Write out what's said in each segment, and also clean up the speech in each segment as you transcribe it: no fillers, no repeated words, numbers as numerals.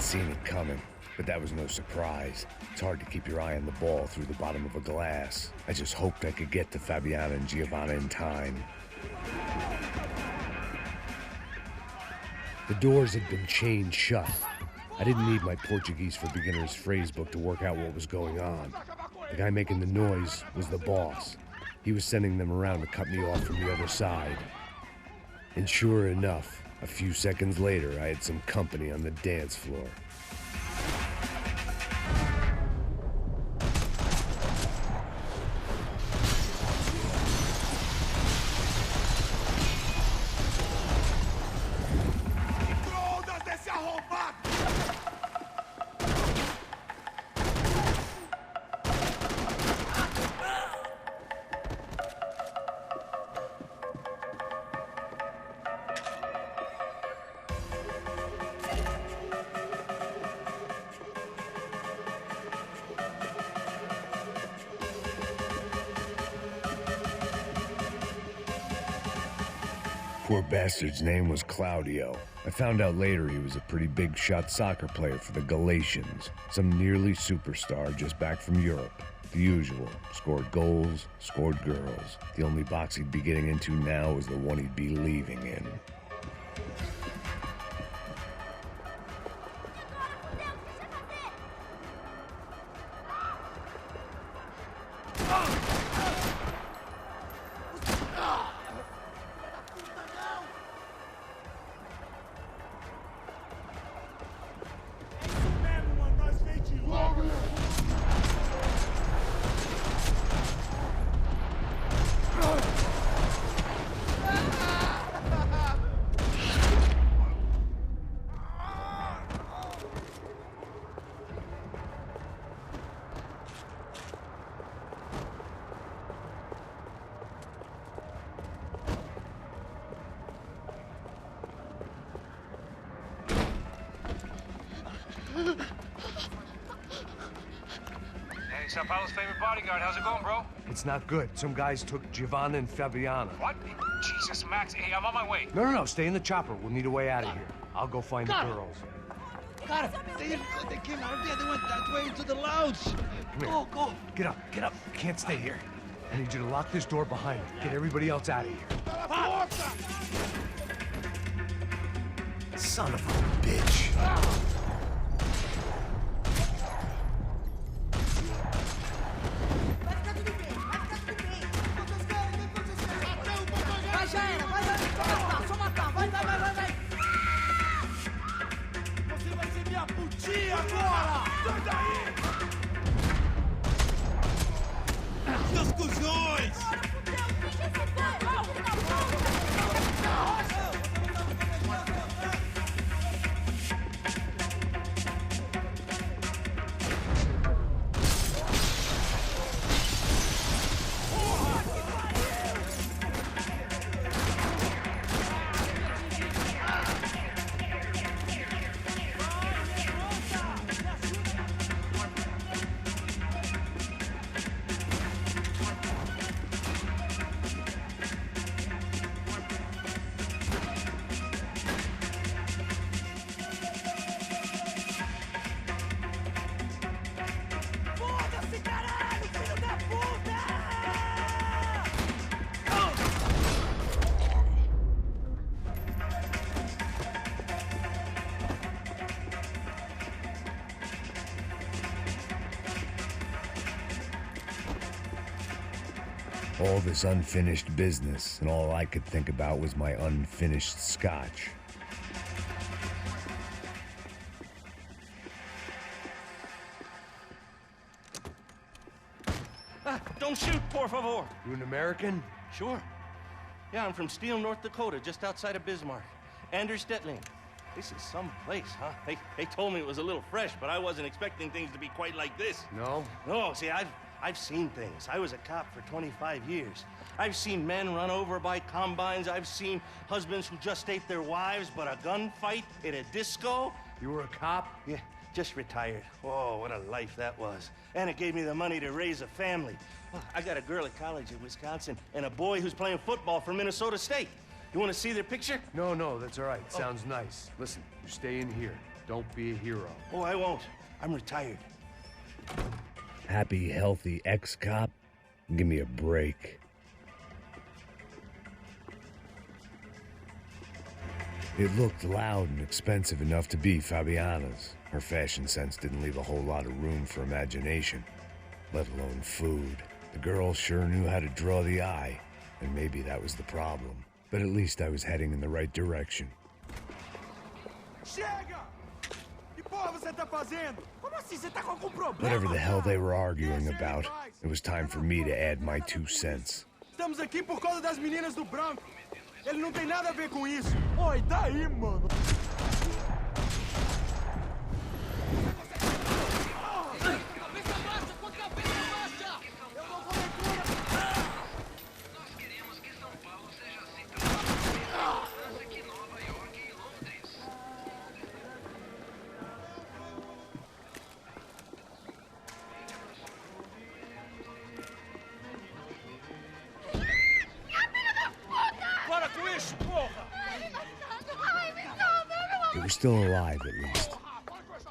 hadn't seen it coming, but that was no surprise. It's hard to keep your eye on the ball through the bottom of a glass. I just hoped I could get to Fabiana and Giovanna in time. The doors had been chained shut. I didn't need my Portuguese for Beginners phrase book to work out what was going on. The guy making the noise was the boss. He was sending them around to cut me off from the other side. And sure enough, a few seconds later, I had some company on the dance floor. Poor bastard's name was Claudio. I found out later he was a pretty big shot soccer player for the Galatians, some nearly superstar just back from Europe. The usual. Scored goals, scored girls. The only box he'd be getting into now was the one he'd be leaving in. Hey, Sao Paulo's favorite bodyguard. How's it going, bro? It's not good. Some guys took Giovanna and Fabiana. What? Jesus, Max. Hey, I'm on my way. No. Stay in the chopper. We'll need a way out of here. I'll go find the girls. Got it. They came out of there. They went that way into the lounge. Come here. Go. Get up. You can't stay here. I need you to lock this door behind me. Get everybody else out of here. Son of a bitch. Seus cuzões! All this unfinished business, and all I could think about was my unfinished scotch. Don't shoot, por favor. You an American? Sure. Yeah, I'm from Steele, North Dakota, just outside of Bismarck. Anders Stetling. This is some place, huh? They told me it was a little fresh, but I wasn't expecting things to be quite like this. No? No, see, I've seen things. I was a cop for 25 years. I've seen men run over by combines. I've seen husbands who just ate their wives, but a gunfight at a disco. You were a cop? Yeah, just retired. Oh, what a life that was. And it gave me the money to raise a family. Well, I got a girl at college in Wisconsin and a boy who's playing football for Minnesota State. You want to see their picture? No, that's all right. Sounds nice. Listen, you stay in here. Don't be a hero. Oh, I won't. I'm retired. Happy, healthy ex-cop? Give me a break. It looked loud and expensive enough to be Fabiana's. Her fashion sense didn't leave a whole lot of room for imagination, let alone food. The girl sure knew how to draw the eye, and maybe that was the problem. But at least I was heading in the right direction. Chega! Que porra você tá fazendo? Como assim? Você tá com algum problema? Whatever the hell they were arguing about, it was time for me to add my 2 cents. Estamos aqui por causa das meninas do branco. Ele não tem nada a ver com isso. Oi, daí, mano. They were still alive, at least.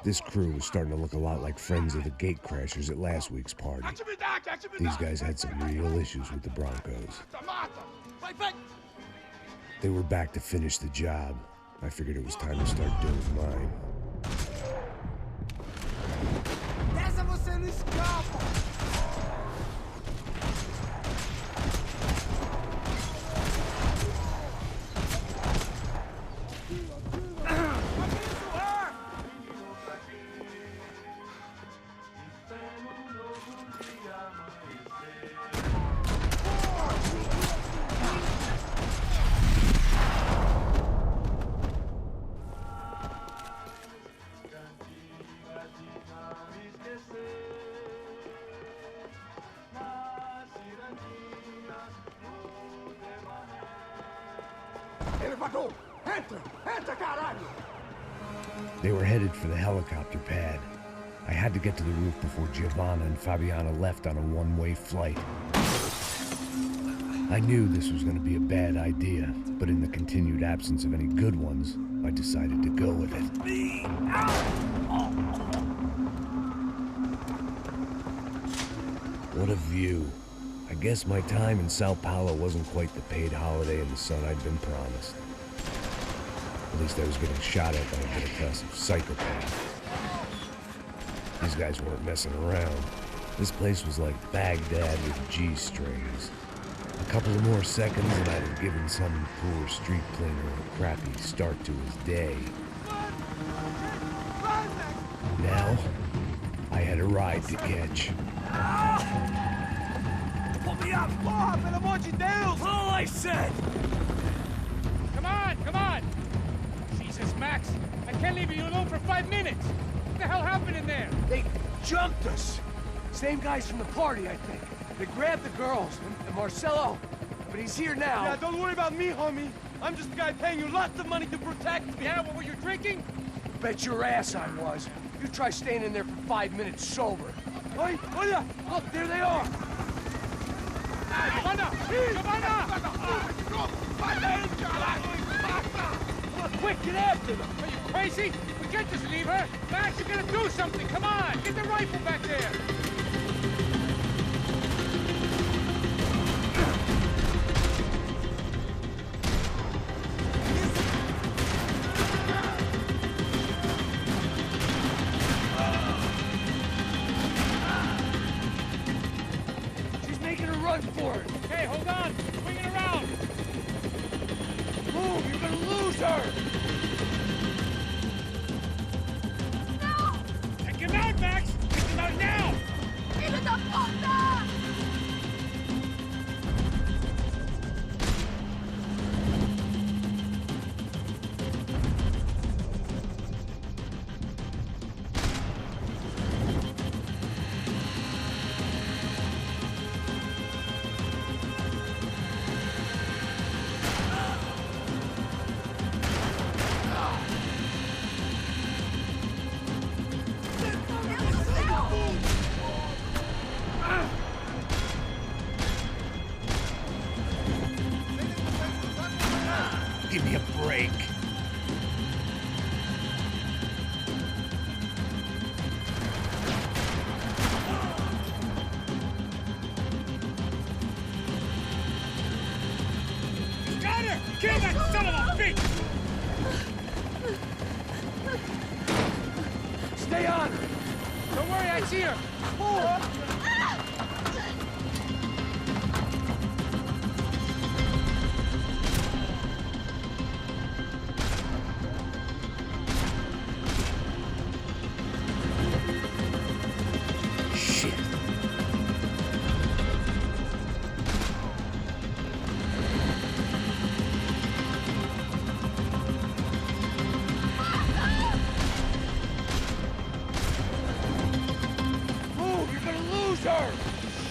This crew was starting to look a lot like friends of the gatecrashers at last week's party. These guys had some real issues with the Broncos. They were back to finish the job. I figured it was time to start doing mine. Dessa você não escapa! They were headed for the helicopter pad. I had to get to the roof before Giovanna and Fabiana left on a one-way flight. I knew this was going to be a bad idea, but in the continued absence of any good ones, I decided to go with it. What a view. I guess my time in Sao Paulo wasn't quite the paid holiday in the sun I'd been promised. At least I was getting shot at by a middle-class psychopath. These guys weren't messing around. This place was like Baghdad with G-strings. A couple of more seconds and I'd have given some poor street cleaner a crappy start to his day. Now, I had a ride to catch. Pull me up! Porra, pelo amor de Deus! All I said! Come on, come on! Jesus, Max, I can't leave you alone for 5 minutes! What the hell happened in there? They jumped us. Same guys from the party, I think. They grabbed the girls and Marcelo, but he's here now. Yeah, don't worry about me, homie. I'm just the guy paying you lots of money to protect me. Yeah, what were you drinking? Bet your ass I was. You try staying in there for 5 minutes sober. Oi, olha! Look, there they are. Giovanna! Giovanna! Quick, get after them. Are you crazy? We can't just leave her. Max, you gotta do something. Come on, get the rifle back there. She's making a run for it. Okay, hold on. Swing it around. Move, you're gonna lose her. Take him out, Max. Take him out now. Filho da puta! Give me a break. Kill that son of a bitch! Stay on her! Don't worry, I see her! Shit. Move! You're gonna lose her!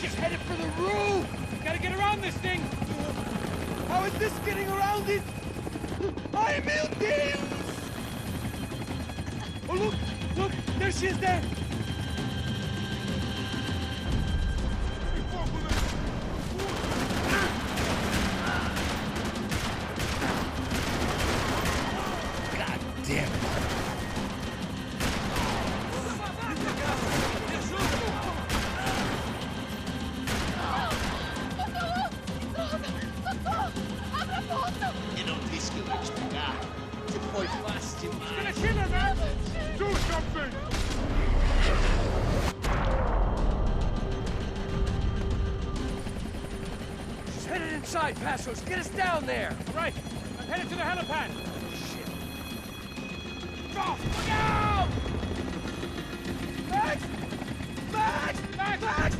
She's headed for the roof! Gotta get around this thing! How is this getting around it? Ai, meu Deus! Oh, look! Look! There she is there! God damn it. Abre a porta! Eu não disse que eu ia te pegar. Você foi fácil Gonna demais. kill her, man! Do something! She's headed inside, Passos! Get us down there! Right, I'm headed to the helipad! Shit! Drop! Look out! Max! Max! Max! Max!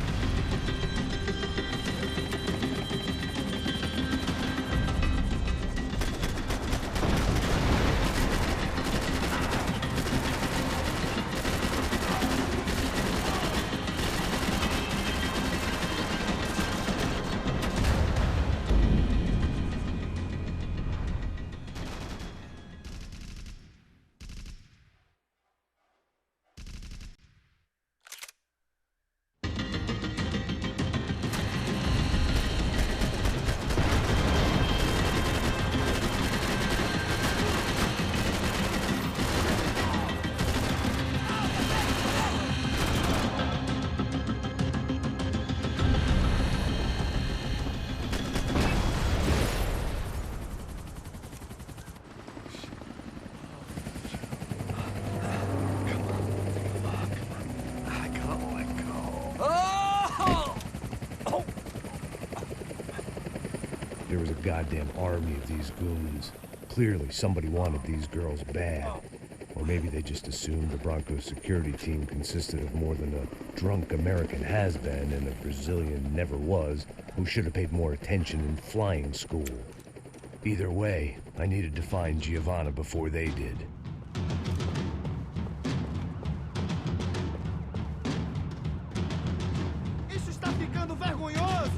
There was a goddamn army of these goons. Clearly, somebody wanted these girls bad. Or maybe they just assumed the Broncos security team consisted of more than a drunk American has-been and a Brazilian never was who should have paid more attention in flying school. Either way, I needed to find Giovanna before they did. Isso está ficando vergonhoso!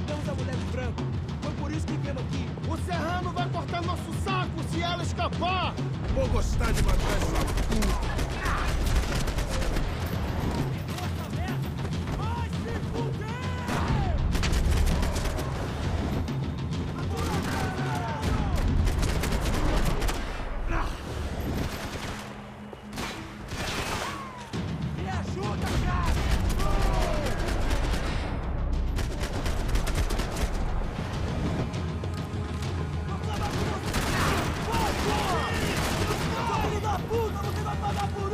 Temos a mulher de branco. Foi por isso que viemos aqui. O Serrano vai cortar nosso saco se ela escapar! Vou gostar de matar essa puta! Vai se fuder! Me ajuda, cara! Filho da puta, você vai pagar por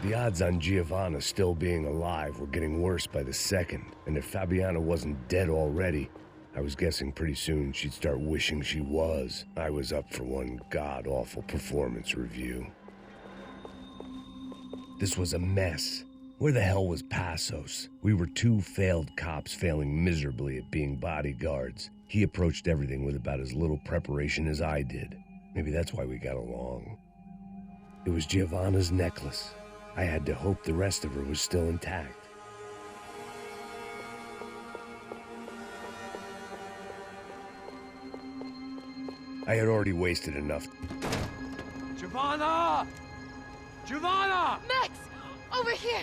The odds on Giovanna still being alive were getting worse by the second, and if Fabiana wasn't dead already, I was guessing pretty soon she'd start wishing she was. I was up for one god-awful performance review. This was a mess. Where the hell was Passos? We were two failed cops failing miserably at being bodyguards. He approached everything with about as little preparation as I did. Maybe that's why we got along. It was Giovanna's necklace. I had to hope the rest of her was still intact. I had already wasted enough. Giovanna! Giovanna! Max! Over here!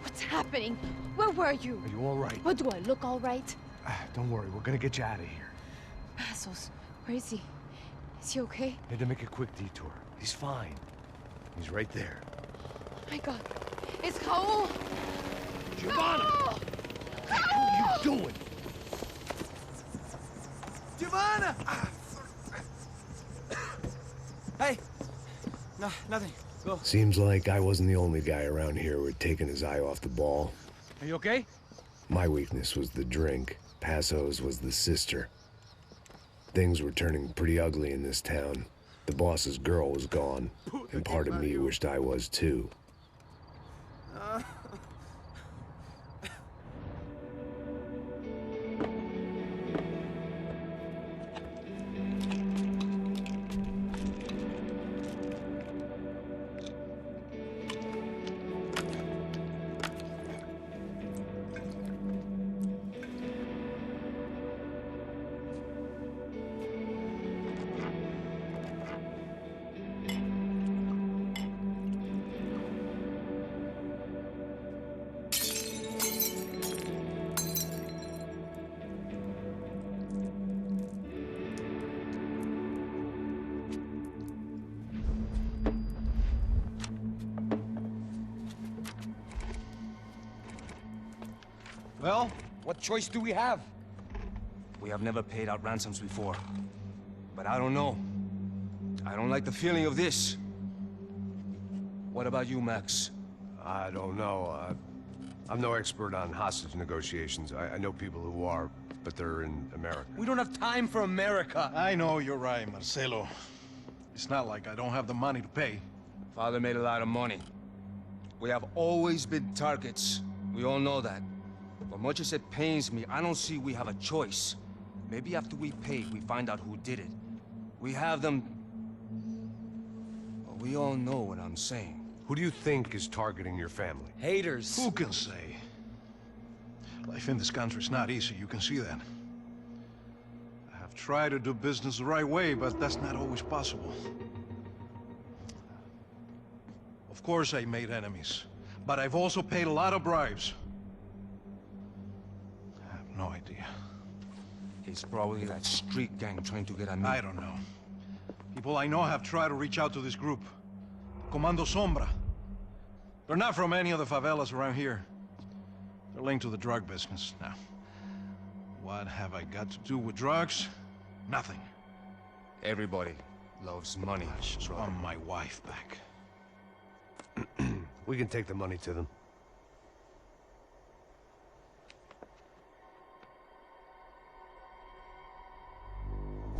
What's happening? Where were you? Are you all right? What, do I look all right? Don't worry, we're gonna get you out of here. Passos, where is he? Is he okay? Had to make a quick detour. He's fine. He's right there. Oh my god. It's Raul! Giovanna! Raul! What are you doing? Giovanna! Hey! No, nothing. Go. Seems like I wasn't the only guy around here who had taken his eye off the ball. Are you okay? My weakness was the drink. Passos was the sister. Things were turning pretty ugly in this town. The boss's girl was gone, and part of me wished I was too. Well, what choice do we have? We have never paid out ransoms before. But I don't know. I don't like the feeling of this. What about you, Max? I don't know. I'm no expert on hostage negotiations. I know people who are, but they're in America. We don't have time for America. I know you're right, Marcelo. It's not like I don't have the money to pay. Father made a lot of money. We have always been targets. We all know that. But much as it pains me, I don't see we have a choice. Maybe after we pay, we find out who did it. We have them... Well, we all know what I'm saying. Who do you think is targeting your family? Haters. Who can say? Life in this country is not easy, you can see that. I have tried to do business the right way, but that's not always possible. Of course I made enemies, but I've also paid a lot of bribes. I have no idea. It's probably that street gang trying to get at me. I don't know. People I know have tried to reach out to this group. Comando Sombra. They're not from any of the favelas around here. They're linked to the drug business. Now, what have I got to do with drugs? Nothing. Everybody loves money. I just want my wife back. We can take the money to them.